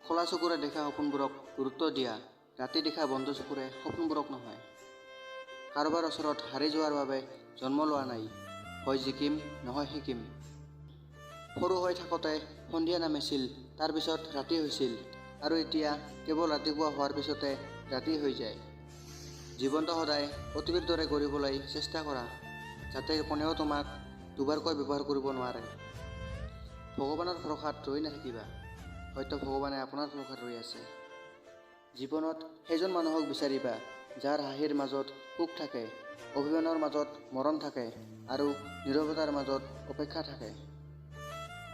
খোলা চকুৰে দেখা সপোনবোৰক গুৰুত্ব দিয়া, ৰাতি দেখা বন্ধ চকুৰে সপোনবোৰক নহয়। কাৰোবাৰ ওচৰত হাৰি যোৱাৰ বাবে জন্ম লোৱা নাই, হয় জিকিম নহয় শিকিম। সৰু হৈ থাকোঁতে সন্ধিয়া নামিছিল, তাৰ পিছত ৰাতি হৈছিল, আৰু এতিয়া কেৱল ৰাতিপুৱা হোৱাৰ পিছতে ৰাতি হৈ যায়। জীৱনটো সদায় অতীতৰ দৰে কৰিবলৈ চেষ্টা কৰা, যাতে কোনেও তোমাক দুবাৰকৈ ব্যৱহাৰ কৰিব নোৱাৰে। ভগৱানৰ ভৰসাত ৰৈ নাথাকিবা, হয়তো ভগৱানে আপোনাৰ ভৰসাত ৰৈ আছে। জীৱনত সেইজন মানুহক বিচাৰিবা, যাৰ হাঁহিৰ মাজত সুখ থাকে, অভিমানৰ মাজত মৰম থাকে, আৰু নীৰৱতাৰ মাজত অপেক্ষা থাকে।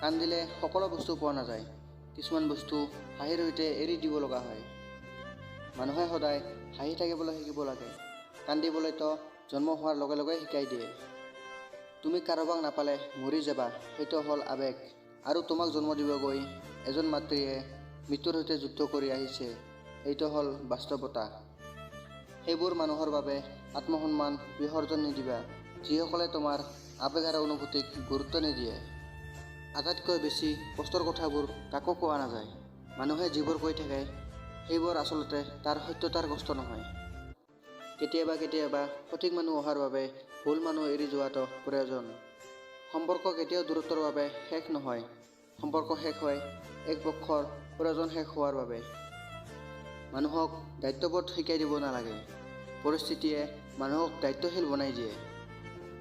কান্দিলে সকলো বস্তু পোৱা নাযায়, কিছুমান বস্তু হাঁহিৰ সৈতে এৰি দিব লগা হয়। মানুহে সদায় হাঁহি থাকিবলৈ শিকিব লাগে, কান্দিবলৈতো জন্ম হোৱাৰ লগে লগে শিকাই দিয়ে। তুমি কাৰোবাক নাপালে মৰি যাবা, সেইটো হ'ল আৱেগ, আৰু তোমাক জন্ম দিবগৈ এজন মাতৃয়ে মৃত্যুৰ সৈতে যুদ্ধ কৰি আহিছে, এইটো হ'ল বাস্তৱতা। সেইবোৰ মানুহৰ বাবে আত্মসন্মান বিসৰ্জন নিদিবা, যিসকলে তোমাৰ আৱেগ আৰু অনুভূতিক গুৰুত্ব নিদিয়ে। আটাইতকৈ বেছি কষ্টৰ কথাবোৰ কাকো কোৱা নাযায়। মানুহে যিবোৰ কৈ থাকে, সেইবোৰ আচলতে তাৰ সত্যতাৰ কষ্ট নহয়। কেতিয়াবা কেতিয়াবা সঠিক মানুহ অহাৰ বাবে ভুল মানুহ এৰি যোৱাটো প্ৰয়োজন। সম্পৰ্ক কেতিয়াও দূৰত্বৰ বাবে শেষ নহয়, সম্পৰ্ক শেষ হয় এক পক্ষৰ প্ৰয়োজন শেষ হোৱাৰ বাবে। মানুহক দায়িত্ববোধ শিকাই দিব নালাগে, পৰিস্থিতিয়ে মানুহক দায়িত্বশীল বনাই দিয়ে।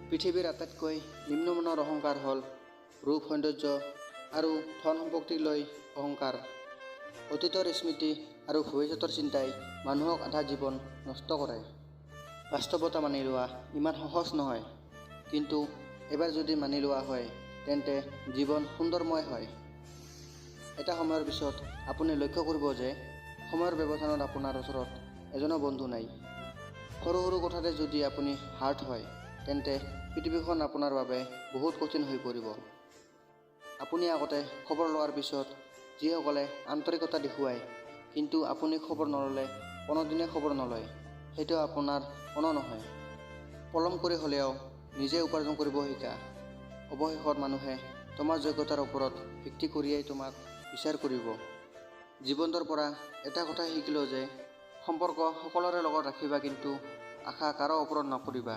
পৃথিৱীৰ আটাইতকৈ নিম্নমানৰ অহংকাৰ হ'ল ৰূপ, সৌন্দৰ্য আৰু ধন সম্পত্তিক লৈ অহংকাৰ। অতীতৰ স্মৃতি আৰু ভৱিষ্যতৰ চিন্তাই মানুহক আধা জীৱন নষ্ট কৰে। বাস্তৱতা মানি লোৱা ইমান সহজ নহয়, কিন্তু এবাৰ যদি মানি লোৱা হয়, তেন্তে জীৱন সুন্দৰময় হয়। এটা সময়ৰ পিছত আপুনি লক্ষ্য কৰিব যে সময়ৰ ব্যৱধানত আপোনাৰ ওচৰত এজনো বন্ধু নাই। সৰু সৰু কথাতে যদি আপুনি হাৰ্ট হয়, তেন্তে পৃথিৱীখন আপোনাৰ বাবে বহুত কঠিন হৈ পৰিব। আপুনি আগতে খবৰ লোৱাৰ পিছত যিসকলে আন্তৰিকতা দেখুৱায়, কিন্তু আপুনি খবৰ নল'লে কোনোদিনে খবৰ নলয়, সেইটো আপোনাৰ কোনো নহয়। পলম কৰি হ'লেও নিজে উপাৰ্জন কৰিব শিকা। অৱশেষত মানুহে তোমাৰ যোগ্যতাৰ ওপৰত ভিত্তি কৰিয়েই তোমাক বিচাৰ কৰিব। জীৱনটোৰ পৰা এটা কথা শিকিলোঁ যে সম্পৰ্ক সকলোৰে লগত ৰাখিবা, কিন্তু আশা কাৰো ওপৰত নকৰিবা।